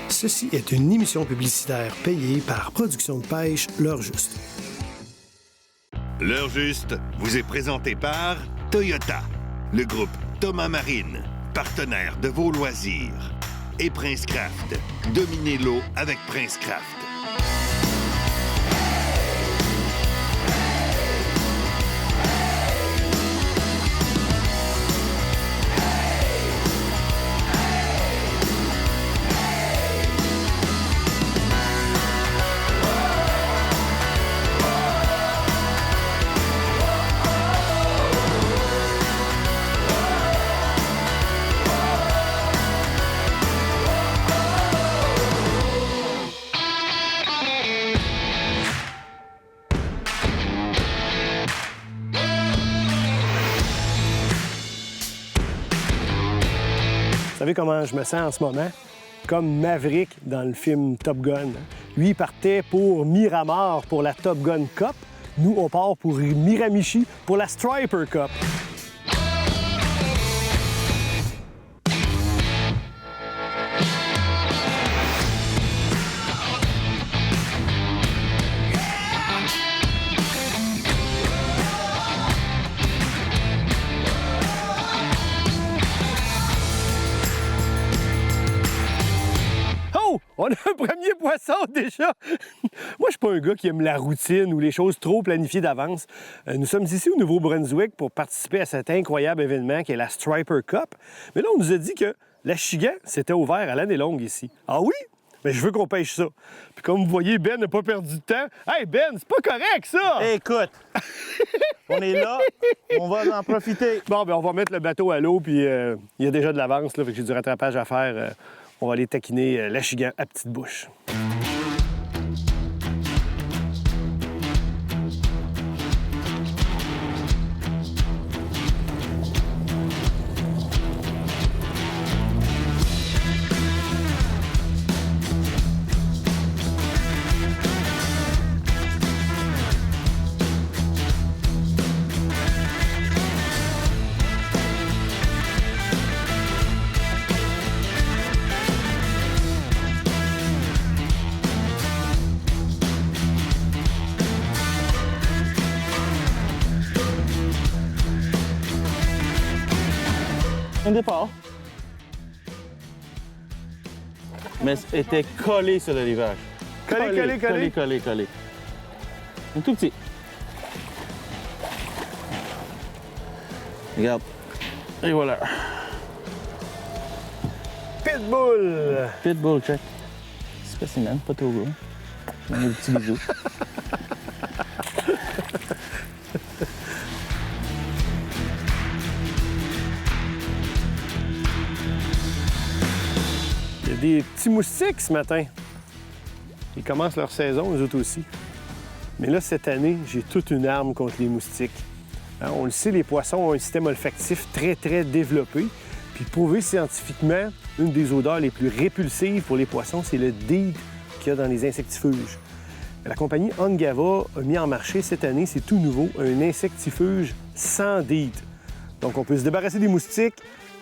Ceci est une émission publicitaire payée par Production de pêche L'Heure Juste. L'Heure Juste vous est présenté par Toyota, le groupe Thomas Marine, partenaire de vos loisirs, et Prince Craft. Dominez l'eau avec Prince Craft. Vous savez comment je me sens en ce moment? Comme Maverick dans le film Top Gun. Lui, il partait pour Miramar pour la Top Gun Cup. Nous, on part pour Miramichi pour la Striper Cup. On a un premier poisson déjà! Moi, je suis pas un gars qui aime la routine ou les choses trop planifiées d'avance. Nous sommes ici au Nouveau-Brunswick pour participer à cet incroyable événement qui est la Striper Cup. Mais là, on nous a dit que l'Achigan s'était ouvert à l'année longue ici. Ah oui? Mais je veux qu'on pêche ça. Puis comme vous voyez, Ben n'a pas perdu de temps. Hey Ben, c'est pas correct ça! Hey, écoute, on est là, on va en profiter. Bon, ben on va mettre le bateau à l'eau, puis il y a déjà de l'avance, là, fait que j'ai du rattrapage à faire. On va aller taquiner l'Achigan à petite bouche. Un départ. Mais était collé sur le rivage. Collé. Un tout petit. Regarde. Et voilà. Pitbull! Pitbull, check. Spécimen, pas trop gros. On a des petits bisous. Il y a des petits moustiques ce matin. Ils commencent leur saison, eux autres aussi. Mais là, cette année, j'ai toute une arme contre les moustiques. Hein, on le sait, les poissons ont un système olfactif très, très développé. Puis prouvé scientifiquement, une des odeurs les plus répulsives pour les poissons, c'est le DEET qu'il y a dans les insectifuges. La compagnie Ungava a mis en marché cette année, c'est tout nouveau, un insectifuge sans DEET. Donc on peut se débarrasser des moustiques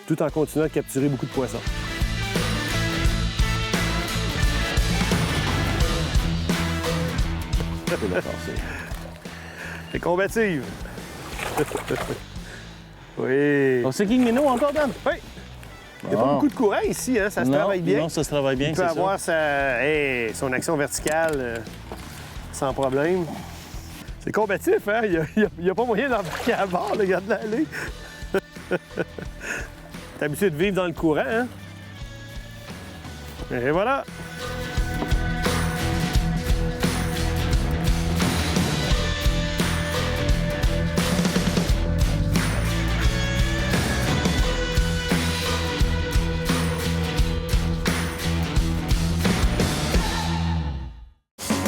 tout en continuant de capturer beaucoup de poissons. C'est combative. Oui. On sait qui minot encore, Dan? Oui. Il n'y a pas beaucoup de courant ici, hein? Ça se travaille bien. Non, ça se travaille bien, Il peut avoir son action verticale sans problème. C'est combatif, hein? Il n'y a pas moyen d'embarquer à bord, le gars de l'allée. T'es habitué de vivre dans le courant, hein? Et voilà!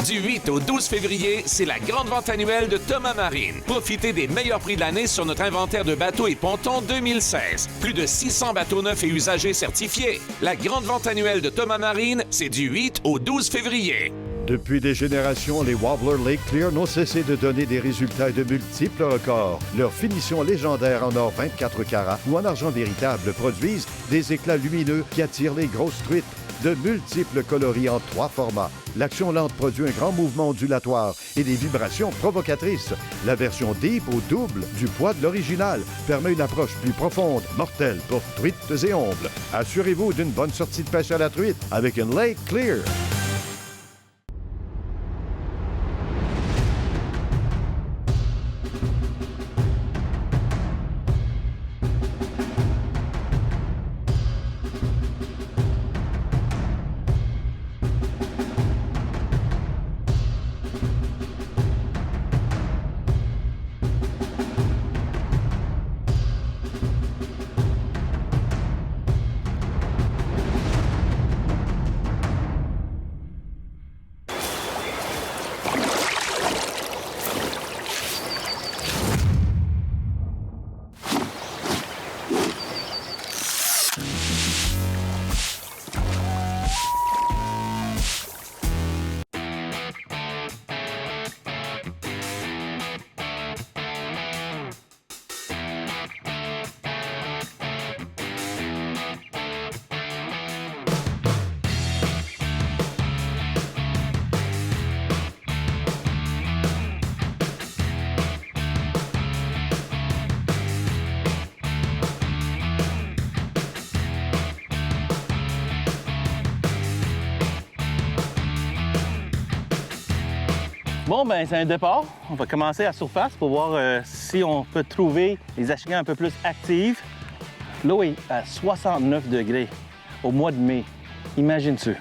Du 8 au 12 février, c'est la grande vente annuelle de Thomas Marine. Profitez des meilleurs prix de l'année sur notre inventaire de bateaux et pontons 2016. Plus de 600 bateaux neufs et usagés certifiés. La grande vente annuelle de Thomas Marine, c'est du 8 au 12 février. Depuis des générations, les Wobbler Lake Clear n'ont cessé de donner des résultats de multiples records. Leur finition légendaire en or 24 carats ou en argent véritable produisent des éclats lumineux qui attirent les grosses truites. De multiples coloris en 3 formats. L'action lente produit un grand mouvement ondulatoire et des vibrations provocatrices. La version Deep au double du poids de l'original permet une approche plus profonde, mortelle pour truites et ombles. Assurez-vous d'une bonne sortie de pêche à la truite avec une Lake Clear. Bon, ben c'est un départ. On va commencer à surface pour voir si on peut trouver les achigans un peu plus actives. L'eau est à 69 degrés au mois de mai. Imagine-tu.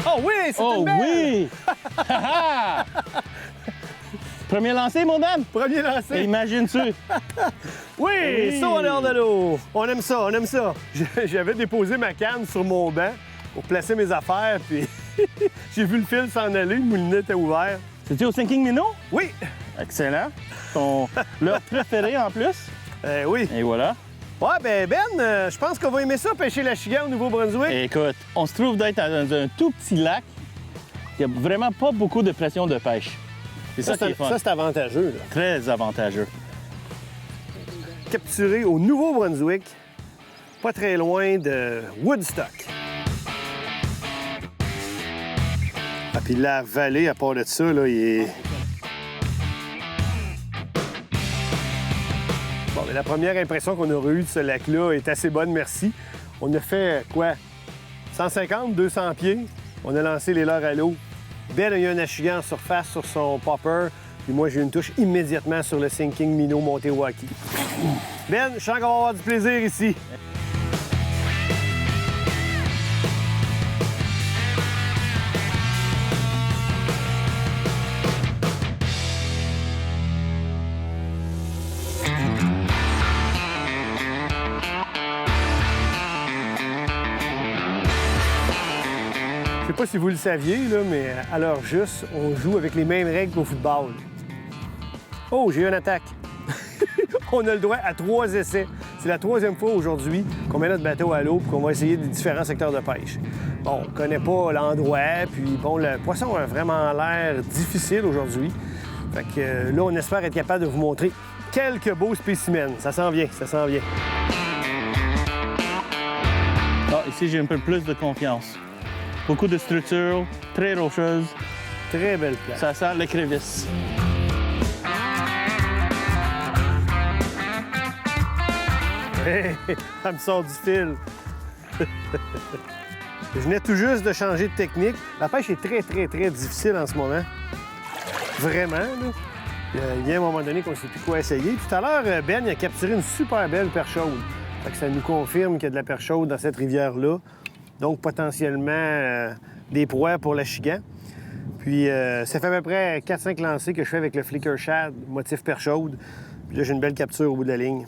Oh oui, c'est Oh une belle! oui! Premier lancé, mon dame? Premier lancé. Imagine-tu. Oui, Oui. ça, on est hors de l'eau. On aime ça, on aime ça. J'avais déposé ma canne sur mon banc pour placer mes affaires, puis j'ai vu le fil s'en aller, le moulinet était ouvert. C'est-tu au Sinking Minnow? Oui, Excellent. Leur préféré en plus. oui. Et voilà. Ouais, ben, je pense qu'on va aimer ça, pêcher l'achigan au Nouveau-Brunswick. Écoute, on se trouve d'être dans un tout petit lac. Il n'y a vraiment pas beaucoup de pression de pêche. C'est ça qui est fun. Ça, c'est avantageux, là. Très avantageux. Capturé au Nouveau-Brunswick, pas très loin de Woodstock. Ah, puis la vallée, à part de ça, là, il est... Bon, mais la première impression qu'on aurait eue de ce lac-là est assez bonne, merci. On a fait, quoi, 150, 200 pieds. On a lancé les leurres à l'eau. Ben a eu un achigan en surface sur son popper. Puis moi, j'ai eu une touche immédiatement sur le Sinking Minnow Montewaki. Ben, je sens qu'on va avoir du plaisir ici. Je sais pas si vous le saviez, là, mais à l'heure juste, on joue avec les mêmes règles qu'au football. Oh, j'ai eu une attaque. On a le droit à 3 essais. C'est la 3e fois aujourd'hui qu'on met notre bateau à l'eau et qu'on va essayer des différents secteurs de pêche. Bon, on connaît pas l'endroit, puis bon, le poisson a vraiment l'air difficile aujourd'hui. Fait que là, on espère être capable de vous montrer quelques beaux spécimens. Ça s'en vient, ça s'en vient. Ah, ici, j'ai un peu plus de confiance. Beaucoup de structures, très rocheuses. Très belle place. Ça sent l'écrevisse. Hey, elle me sort du fil. Je venais tout juste de changer de technique. La pêche est très, très, très difficile en ce moment. Vraiment, là. Il y a un moment donné qu'on ne sait plus quoi essayer. Tout à l'heure, Ben il a capturé une super belle perche chaude. Fait que ça nous confirme qu'il y a de la perche chaude dans cette rivière-là. Donc, potentiellement, des proies pour l'achigan. Puis, ça fait à peu près 4-5 lancers que je fais avec le Flicker Shad, motif perche chaude. Puis là, j'ai une belle capture au bout de la ligne.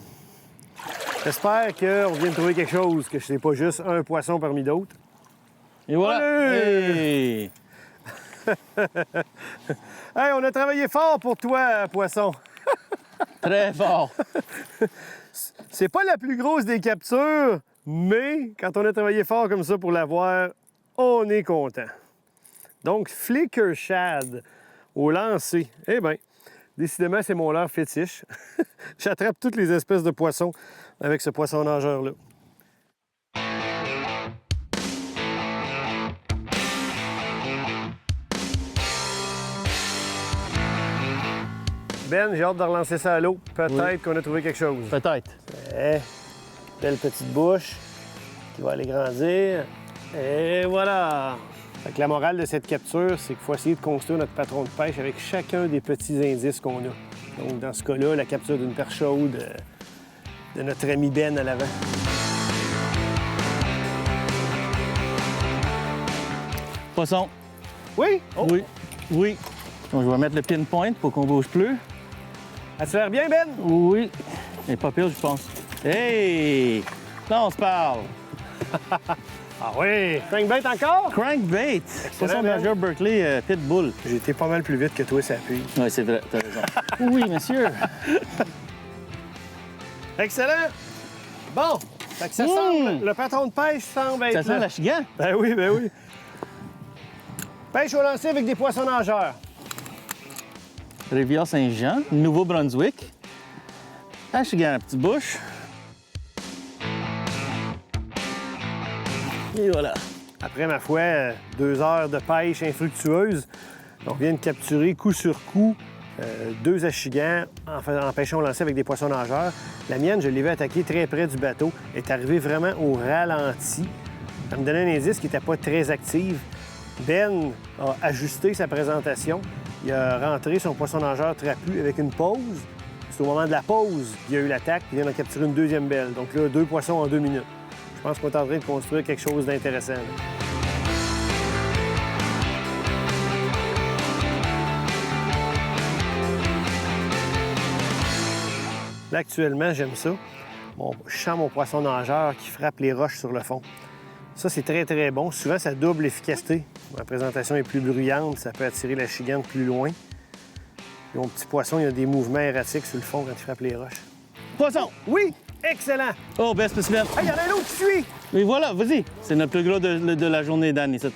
J'espère qu'on vient de trouver quelque chose, que ce n'est pas juste un poisson parmi d'autres. Et voilà. Allez! Hey! Hey, on a travaillé fort pour toi, poisson. Très fort. C'est pas la plus grosse des captures, mais quand on a travaillé fort comme ça pour l'avoir, on est content. Donc, Flicker Shad au lancer. Eh bien, décidément, c'est mon leurre fétiche. J'attrape toutes les espèces de poissons avec ce poisson-nageur-là. Ben, j'ai hâte de relancer ça à l'eau. Peut-être qu'on a trouvé quelque chose. Peut-être. Belle petite bouche qui va aller grandir. Et voilà! Fait que la morale de cette capture, c'est qu'il faut essayer de construire notre patron de pêche avec chacun des petits indices qu'on a. Donc, dans ce cas-là, la capture d'une perche chaude de notre ami Ben à l'avant. Poisson. Oui? Oh. Oui. Oui. Donc, je vais mettre le pinpoint pour qu'on bouge plus. As-tu l'air bien, Ben? Oui. Et pas pire, je pense. Hey! Là, on se parle. Ah oui! Crankbait encore? Crankbait. Poisson Ben. nageur Berkeley Pitbull. J'ai été pas mal plus vite que toi, ça appuie. Oui, c'est vrai, t'as raison. Oui, monsieur. Excellent! Bon! Fait que ça semble... Le patron de pêche semble être Ça sent là. l'achigan? Ben oui, ben oui. Pêche au lancer avec des poissons nageurs. Rivière Saint-Jean, Nouveau-Brunswick. Achigan, la petite bouche. Et voilà. Après, ma foi, 2 heures de pêche infructueuse, on vient de capturer coup sur coup 2 achigans en pêchant au lancer avec des poissons nageurs. La mienne, je l'ai vu attaquer très près du bateau, est arrivée vraiment au ralenti. Ça me donnait un indice qui n'était pas très actif. Ben a ajusté sa présentation. Il a rentré son poisson nageur trapu avec une pause. C'est au moment de la pause qu'il y a eu l'attaque, puis il vient d'en capturer une deuxième belle. Donc là, 2 poissons en 2 minutes. Je pense qu'on est en train de construire quelque chose d'intéressant. Là, actuellement, j'aime ça. Je sens mon poisson nageur qui frappe les roches sur le fond. Ça, c'est très, très bon. Souvent, ça double l'efficacité. La présentation est plus bruyante, ça peut attirer la chigane plus loin. Et mon petit poisson, il a des mouvements erratiques sur le fond quand il frappe les roches. Poisson! Oui! Excellent! Oh, belle spécimen. Ah, il y en a un autre qui suit! Et voilà, vas-y. C'est notre plus gros de la journée d'année, ça.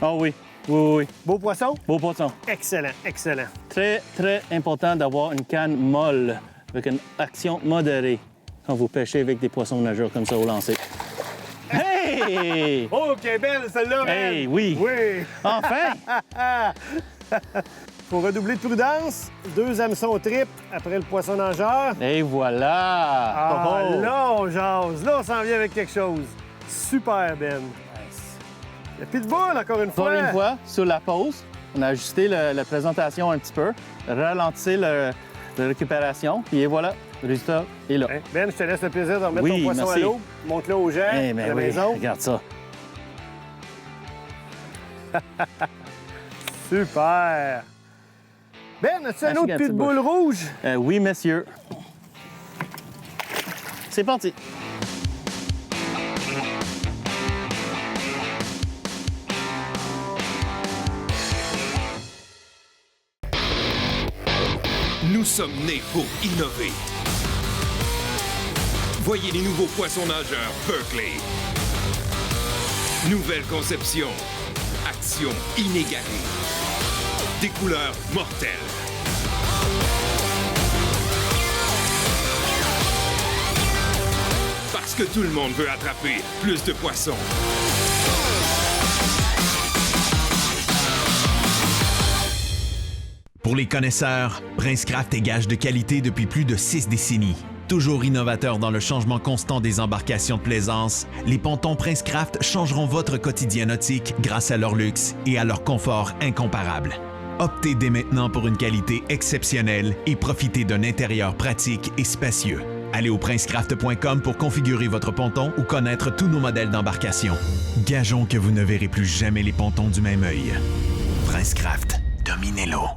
Ah oui. Oui. Beau poisson? Beau poisson. Excellent, excellent. Très, très important d'avoir une canne molle avec une action modérée quand vous pêchez avec des poissons nageurs comme ça au lancer. Hey! Oh, OK, belle celle-là, Ben! Hey, oui. Oui! Enfin! Faut redoubler de prudence. 2 hameçons tripes après le poisson nageur. Et voilà! Ah, Oh, oh. là, on jase. Là, on s'en vient avec quelque chose. Super, Ben. Le pitbull, encore une fois. Pour une fois, sur la pause, on a ajusté la présentation un petit peu, ralenti la récupération, et voilà, le résultat est là. Hein? Ben, je te laisse le plaisir de remettre Oui, ton poisson merci. à l'eau. Montre-le aux gens Eh à bien la oui, maison. regarde ça. Super. Ben, as-tu un autre Achigan, pitbull rouge? Oui, messieurs. C'est parti. Nous sommes nés pour innover. Voyez les nouveaux poissons nageurs Berkeley. Nouvelle conception. Action inégalée. Des couleurs mortelles. Parce que tout le monde veut attraper plus de poissons. Pour les connaisseurs, Princecraft est gage de qualité depuis plus de 6 décennies. Toujours innovateur dans le changement constant des embarcations de plaisance, les pontons Princecraft changeront votre quotidien nautique grâce à leur luxe et à leur confort incomparable. Optez dès maintenant pour une qualité exceptionnelle et profitez d'un intérieur pratique et spacieux. Allez au princecraft.com pour configurer votre ponton ou connaître tous nos modèles d'embarcation. Gageons que vous ne verrez plus jamais les pontons du même œil. Princecraft, dominez-l'eau.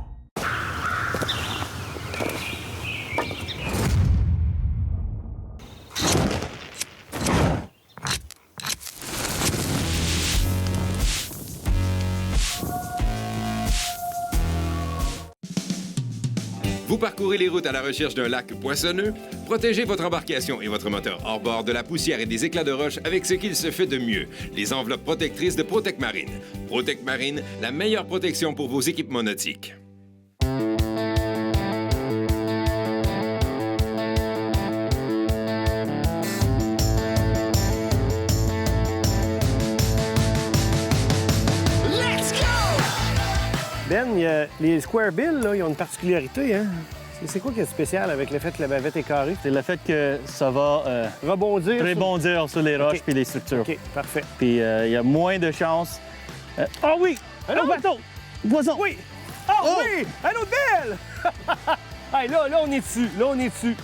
Vous parcourez les routes à la recherche d'un lac poissonneux? Protégez votre embarcation et votre moteur hors bord de la poussière et des éclats de roche avec ce qu'il se fait de mieux, les enveloppes protectrices de Protec Marine. Protec Marine, la meilleure protection pour vos équipements nautiques. Ben, il y a les Square Bill, là, ils ont une particularité, hein? C'est quoi qui est spécial avec le fait que la bavette est carrée? C'est le fait que ça va rebondir sur les roches OK. puis les structures. OK, parfait. Puis il y a moins de chances. Ah oui! Un autre bateau! Poisson! Oui! Oh, oui! Un autre belle! Hey, là, on est dessus. Là, on est dessus.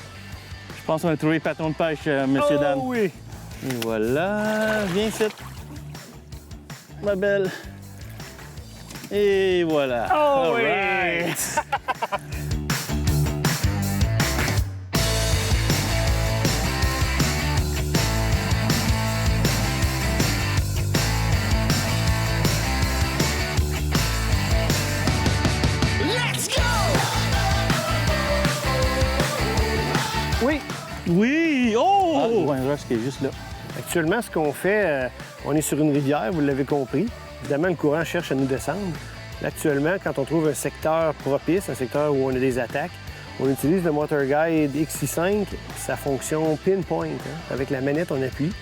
Je pense qu'on a trouvé patron de pêche, monsieur Dan. Oh, oui! Et voilà, viens ici. Ma belle. Et voilà. Oh, All oui! right. Oui! Oui! Oh! Ah, je vois un roche qui est juste là. Actuellement, ce qu'on fait, on est sur une rivière, vous l'avez compris. Évidemment, le courant cherche à nous descendre. Là, actuellement, quand on trouve un secteur propice, un secteur où on a des attaques, on utilise le Motor Guide XI5, sa fonction pinpoint. Hein. Avec la manette, on appuie.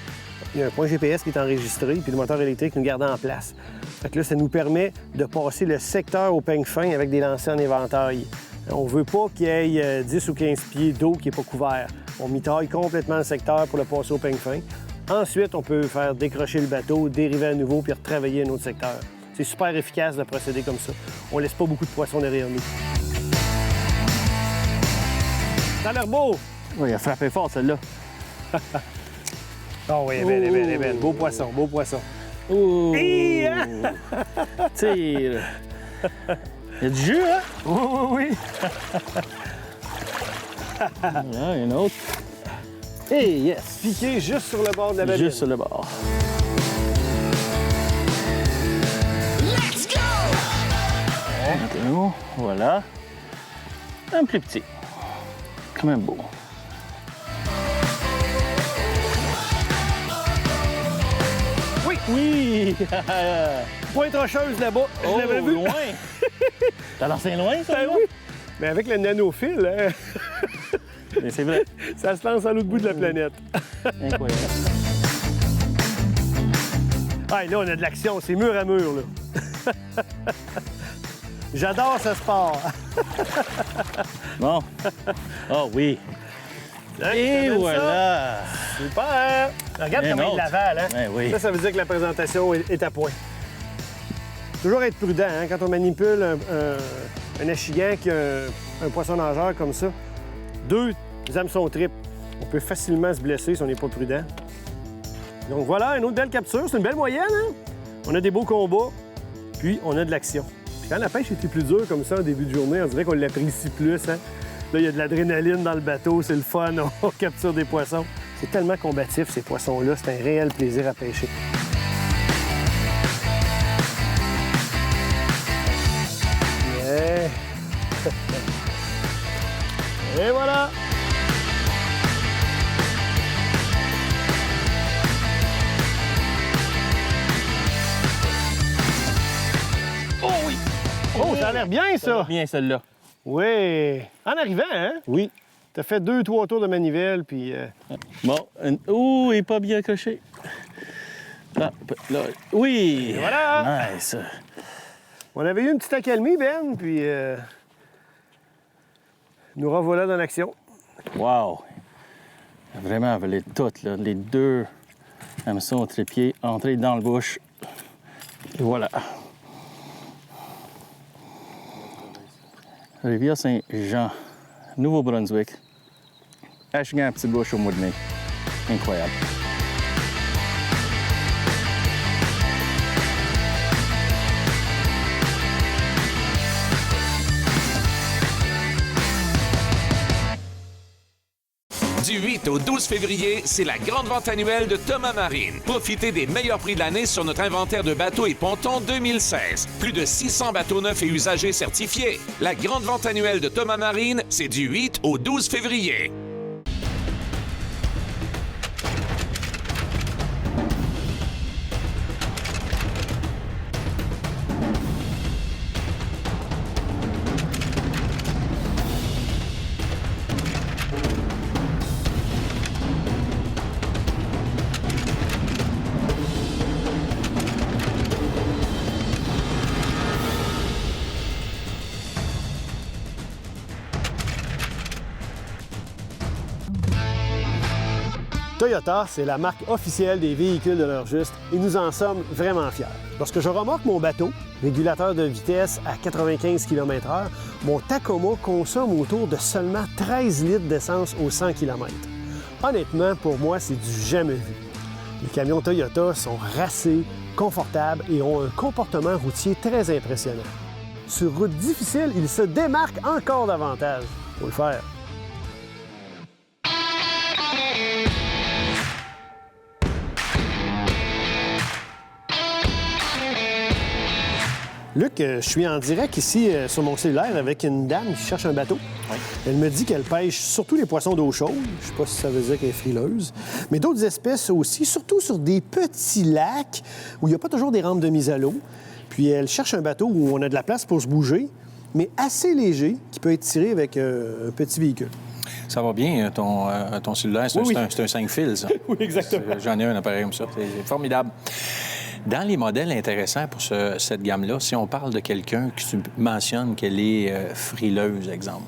Il y a un point GPS qui est enregistré, puis le moteur électrique nous garde en place. Fait que là, ça nous permet de passer le secteur au peigne fin avec des lancers en éventail. On ne veut pas qu'il y ait 10 ou 15 pieds d'eau qui n'est pas couvert. On mitaille complètement le secteur pour le passer au peigne fin. Ensuite, on peut faire décrocher le bateau, dériver à nouveau, puis retravailler un autre secteur. C'est super efficace de procéder comme ça. On laisse pas beaucoup de poissons derrière nous. Ça a l'air beau! Oui, il a frappé fort, celle-là. Oh oui, elle est belle, elle est belle, elle est belle. Beau poisson, beau poisson. Ouh! Hi, hein? Tire! Il y a du jus, hein? Oui, oui, oui. Là, il y a une autre. Hey, yes! Piqué juste sur le bord de la babine. Juste sur le bord. Let's go! Voilà. Un plus petit. Quand même beau. Oui! Oui! Pointe rocheuse là-bas. Oh, Je l'avais vu. loin! T'as lancé loin, ça? Ben oui. Mais avec le nanofil, hein, Mais c'est vrai. ça se lance à l'autre bout de la planète. Incroyable. Ah, là, on a de l'action. C'est mur à mur, là. J'adore ce sport. Bon. Oh oui. Hein, Et je t'amène voilà! ça. Super! Regarde Un comment il autre. l'avale, hein? Ben oui. Ça veut dire que la présentation est à point. Toujours être prudent, hein? Quand on manipule un achigan qui a un poisson nageur comme ça, 2 hameçons tripes. On peut facilement se blesser si on n'est pas prudent. Donc voilà, une autre belle capture. C'est une belle moyenne, hein? On a des beaux combats, puis on a de l'action. Puis quand la pêche était plus dure comme ça en début de journée, on dirait qu'on l'apprécie plus, hein? Là, il y a de l'adrénaline dans le bateau, c'est le fun, on capture des poissons. C'est tellement combatif, ces poissons-là, c'est un réel plaisir à pêcher. Yeah. Et voilà! Oh oui! Oh, ça a l'air bien, ça! Bien, celle-là. Oui! En arrivant, hein? Oui. T'as fait 2-3 tours de manivelle, puis... Bon. Oh, il est pas bien accroché. Là, là. Oui! Et voilà! Nice! On avait eu une petite accalmie, Ben, puis... nous revoilà dans l'action. Wow! Il a vraiment avalé toutes, là. Les 2 hameçons au trépied entrés dans le bouche. Et voilà. Rivière Saint-Jean, Nouveau-Brunswick. Achigan à petite bouche au mois de mai. Incroyable. Du 8 au 12 février, c'est la grande vente annuelle de Thomas Marine. Profitez des meilleurs prix de l'année sur notre inventaire de bateaux et pontons 2016. Plus de 600 bateaux neufs et usagés certifiés. La grande vente annuelle de Thomas Marine, c'est du 8 au 12 février. Toyota, c'est la marque officielle des véhicules de l'heure juste et nous en sommes vraiment fiers. Lorsque je remorque mon bateau, régulateur de vitesse à 95 km/h, mon Tacoma consomme autour de seulement 13 litres d'essence au 100 km. Honnêtement, pour moi, c'est du jamais vu. Les camions Toyota sont racés, confortables et ont un comportement routier très impressionnant. Sur route difficile, ils se démarquent encore davantage. Faut le faire. Luc, je suis en direct ici sur mon cellulaire avec une dame qui cherche un bateau. Oui. Elle me dit qu'elle pêche surtout les poissons d'eau chaude. Je sais pas si ça veut dire qu'elle est frileuse. Mais d'autres espèces aussi, surtout sur des petits lacs où il n'y a pas toujours des rampes de mise à l'eau. Puis elle cherche un bateau où on a de la place pour se bouger, mais assez léger, qui peut être tiré avec un petit véhicule. Ça va bien, ton cellulaire. C'est Oui, un 5 fils, ça. Oui, exactement. J'en ai un appareil comme ça. C'est formidable. Dans les modèles intéressants pour cette gamme-là, si on parle de quelqu'un qui mentionne qu'elle est frileuse, exemple,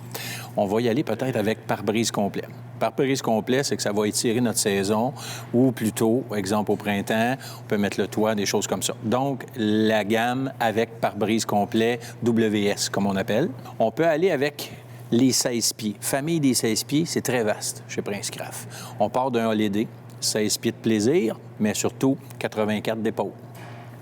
on va y aller peut-être avec pare-brise complet. Pare-brise complet, c'est que ça va étirer notre saison, ou plutôt, exemple au printemps, on peut mettre le toit, des choses comme ça. Donc, la gamme avec pare-brise complet, WS, comme on appelle. On peut aller avec les 16 pieds. Famille des 16 pieds, c'est très vaste chez Prince Craft. On part d'un Holiday, 16 pieds de plaisir, mais surtout 84 d'épaules.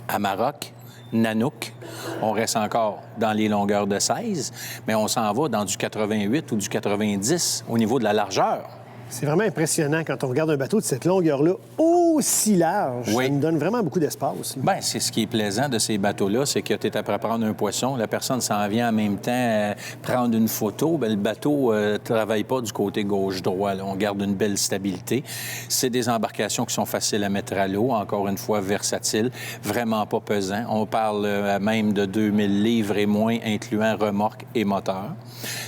Amarok, Nanook, on reste encore dans les longueurs de 16, mais on s'en va dans du 88 ou du 90 au niveau de la largeur. C'est vraiment impressionnant quand on regarde un bateau de cette longueur-là aussi large. Oui. Ça nous donne vraiment beaucoup d'espace. Bien, c'est ce qui est plaisant de ces bateaux-là, c'est que tu es après prendre un poisson, la personne s'en vient en même temps prendre une photo. Bien, le bateau ne travaille pas du côté gauche-droit. On garde une belle stabilité. C'est des embarcations qui sont faciles à mettre à l'eau, encore une fois, versatiles, vraiment pas pesants. On parle même de 2000 livres et moins, incluant remorque et moteur.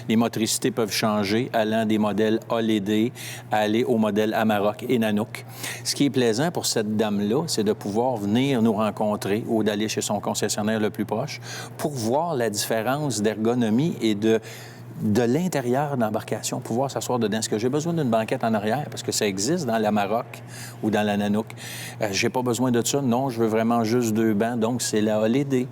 Les motricités peuvent changer, allant des modèles Holiday à aller au modèle Amarok et Nanook. Ce qui est plaisant pour cette dame-là, c'est de pouvoir venir nous rencontrer ou d'aller chez son concessionnaire le plus proche pour voir la différence d'ergonomie et de l'intérieur d'embarcation, pouvoir s'asseoir dedans. Est-ce que j'ai besoin d'une banquette en arrière? Parce que ça existe dans l'Amarok ou dans la Nanook. J'ai pas besoin de ça. Non, je veux vraiment juste 2 bancs. Donc, c'est la Holiday.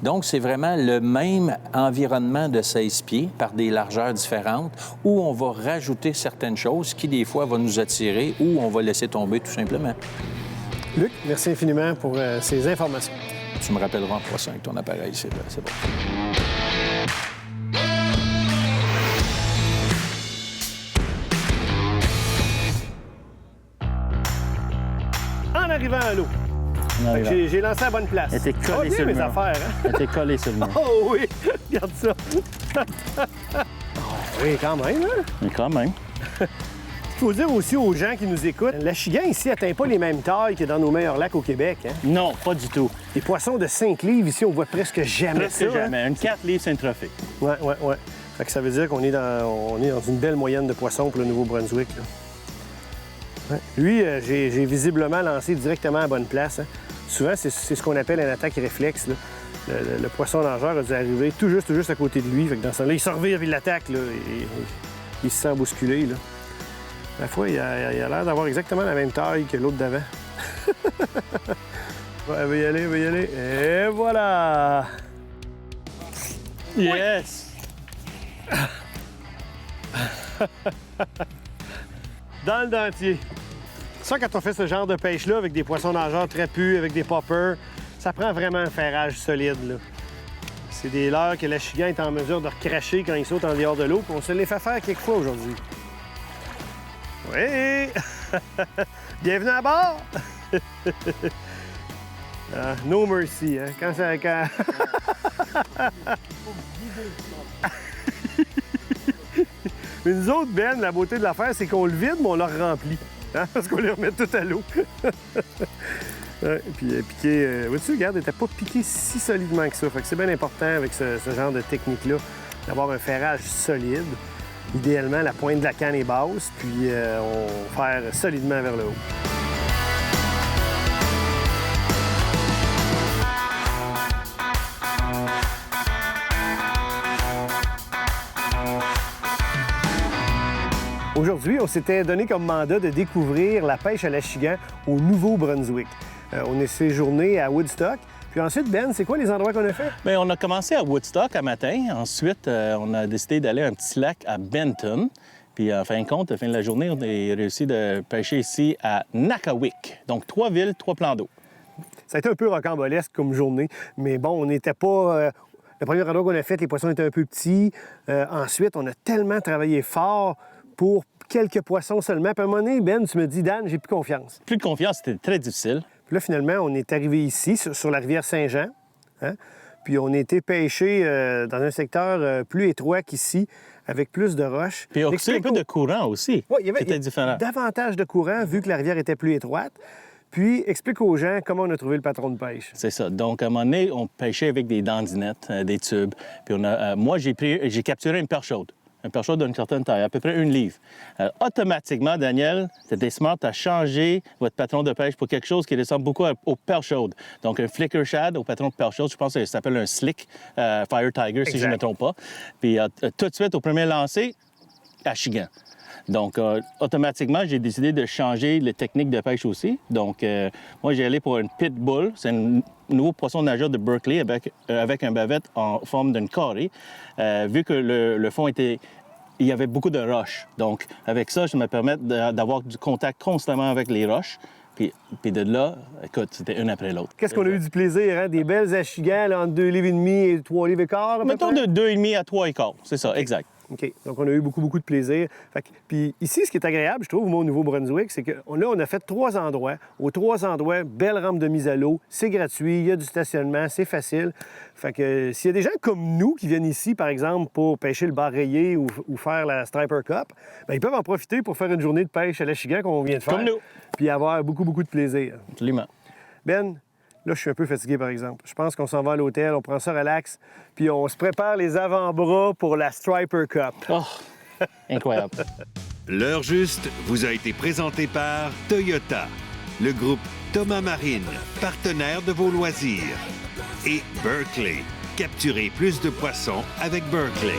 Donc, c'est vraiment le même environnement de 16 pieds par des largeurs différentes où on va rajouter certaines choses qui, des fois, vont nous attirer ou on va laisser tomber tout simplement. Luc, merci infiniment pour ces informations. Tu me rappelleras en passant avec ton appareil, c'est bon. En arrivant à l'eau. J'ai lancé à la bonne place. Elle était collée bien, sur le mes mur. affaires, hein? Elle était collée sur le mur. Oh oui! Regarde ça! Oui, quand même, hein? Mais quand même. Il faut dire aussi aux gens qui nous écoutent, l'achigan ici n'atteint pas les mêmes tailles que dans nos meilleurs lacs au Québec. Hein? Non, pas du tout. Les poissons de 5 livres, ici, on voit presque jamais Presque ça. jamais. Une 4 livres, c'est un trophée. Oui. Fait que ça veut dire qu'on est dans une belle moyenne de poissons pour le Nouveau-Brunswick. Là. Ouais. Lui, j'ai visiblement lancé directement à la bonne place. Hein. Souvent, c'est ce qu'on appelle une attaque réflexe. Là. Le poisson nageur a dû arriver tout juste à côté de lui. Fait que dans ce temps-là, il se revire et il l'attaque. Il se sent bousculé. Là. La fois, il a l'air d'avoir exactement la même taille que l'autre d'avant. Ouais, elle veut y aller. Et voilà! Yes! Dans le dentier. Ça, quand on fait ce genre de pêche-là avec des poissons nageurs trapus, avec des poppers, ça prend vraiment un ferrage solide. Là. C'est des leurres que l'achigan est en mesure de recracher quand il saute en dehors de l'eau, puis on se les fait faire quelques fois aujourd'hui. Oui! Bienvenue à bord! No mercy, hein? Quand ça... Mais nous autres, Ben, la beauté de l'affaire, c'est qu'on le vide, mais on le remplit. Hein? Parce qu'on les remet tout à l'eau. Ouais, puis piqué... vois-tu, regarde, il n'était pas piqué si solidement que ça. Fait que c'est bien important avec ce genre de technique-là, d'avoir un ferrage solide. Idéalement, la pointe de la canne est basse, puis on ferre solidement vers le haut. Aujourd'hui, on s'était donné comme mandat de découvrir la pêche à l'achigan au Nouveau-Brunswick. On est séjourné à Woodstock. Puis ensuite, Ben, c'est quoi les endroits qu'on a fait? Bien, on a commencé à Woodstock à matin. Ensuite, on a décidé d'aller à un petit lac à Benton. Puis, en fin de compte, à la fin de la journée, on a réussi de pêcher ici à Nakawick. Donc, 3 villes, 3 plans d'eau. Ça a été un peu rocambolesque comme journée, mais bon, on n'était pas... Le premier endroit qu'on a fait, les poissons étaient un peu petits. Ensuite, on a tellement travaillé fort pour quelques poissons seulement. Puis à un moment donné, Ben, tu me dis, Dan, j'ai plus confiance. Plus de confiance, c'était très difficile. Puis là, finalement, on est arrivé ici, sur la rivière Saint-Jean. Hein? Puis on a été pêcher dans un secteur plus étroit qu'ici, avec plus de roches. Puis aussi un peu de courant aussi. Oui, il y avait différent. Davantage de courant, vu que la rivière était plus étroite. Puis explique aux gens comment on a trouvé le patron de pêche. C'est ça. Donc, à un moment donné, on pêchait avec des dandinettes, des tubes. Puis moi, j'ai capturé une perche chaude. Une perche chaude d'une certaine taille, à peu près 1 livre. Automatiquement, Daniel, c'était smart à changer votre patron de pêche pour quelque chose qui ressemble beaucoup aux perches chaudes. Donc, un flicker shad au patron de perche chaude, je pense que ça s'appelle un slick Fire Tiger, si je ne me trompe pas. Puis tout de suite, au premier lancer, achigan. Donc, automatiquement, j'ai décidé de changer les techniques de pêche aussi. Donc, moi, j'ai allé pour une pitbull. C'est un nouveau poisson nageur de Berkeley avec un bavette en forme d'une carré. Vu que le fond était... Il y avait beaucoup de roches. Donc, avec ça, je me permets d'avoir du contact constamment avec les roches. Puis de là, écoute, c'était une après l'autre. Qu'est-ce qu'on a eu du plaisir, hein? Des belles achigans là, entre 2,5 livres et 3 livres et quart, mettons de 2,5 à 3 et quart. C'est ça, exact. OK. Donc, on a eu beaucoup de plaisir. Puis ici, ce qui est agréable, je trouve, moi, au Nouveau-Brunswick, c'est que là, on a fait 3 endroits. Aux 3 endroits, belle rampe de mise à l'eau. C'est gratuit, il y a du stationnement, c'est facile. Fait que s'il y a des gens comme nous qui viennent ici, par exemple, pour pêcher le bar rayé ou faire la Striper Cup, bien, ils peuvent en profiter pour faire une journée de pêche à l'achigan qu'on vient de faire. Comme nous. Puis avoir beaucoup de plaisir. Absolument. Ben, là, je suis un peu fatigué, par exemple. Je pense qu'on s'en va à l'hôtel, on prend ça relax, puis on se prépare les avant-bras pour la Striper Cup. Oh, incroyable. L'heure juste vous a été présentée par Toyota, le groupe Thomas Marine, partenaire de vos loisirs, et Berkeley. Capturez plus de poissons avec Berkeley.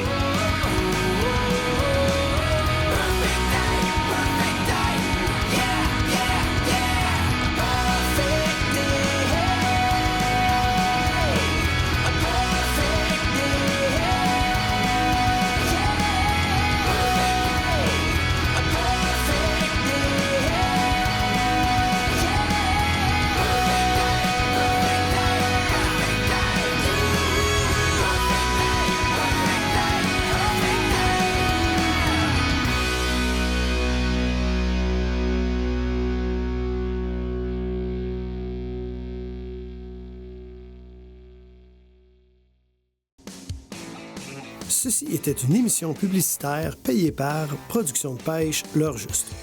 Ceci était une émission publicitaire payée par Production de pêche L'Heure juste.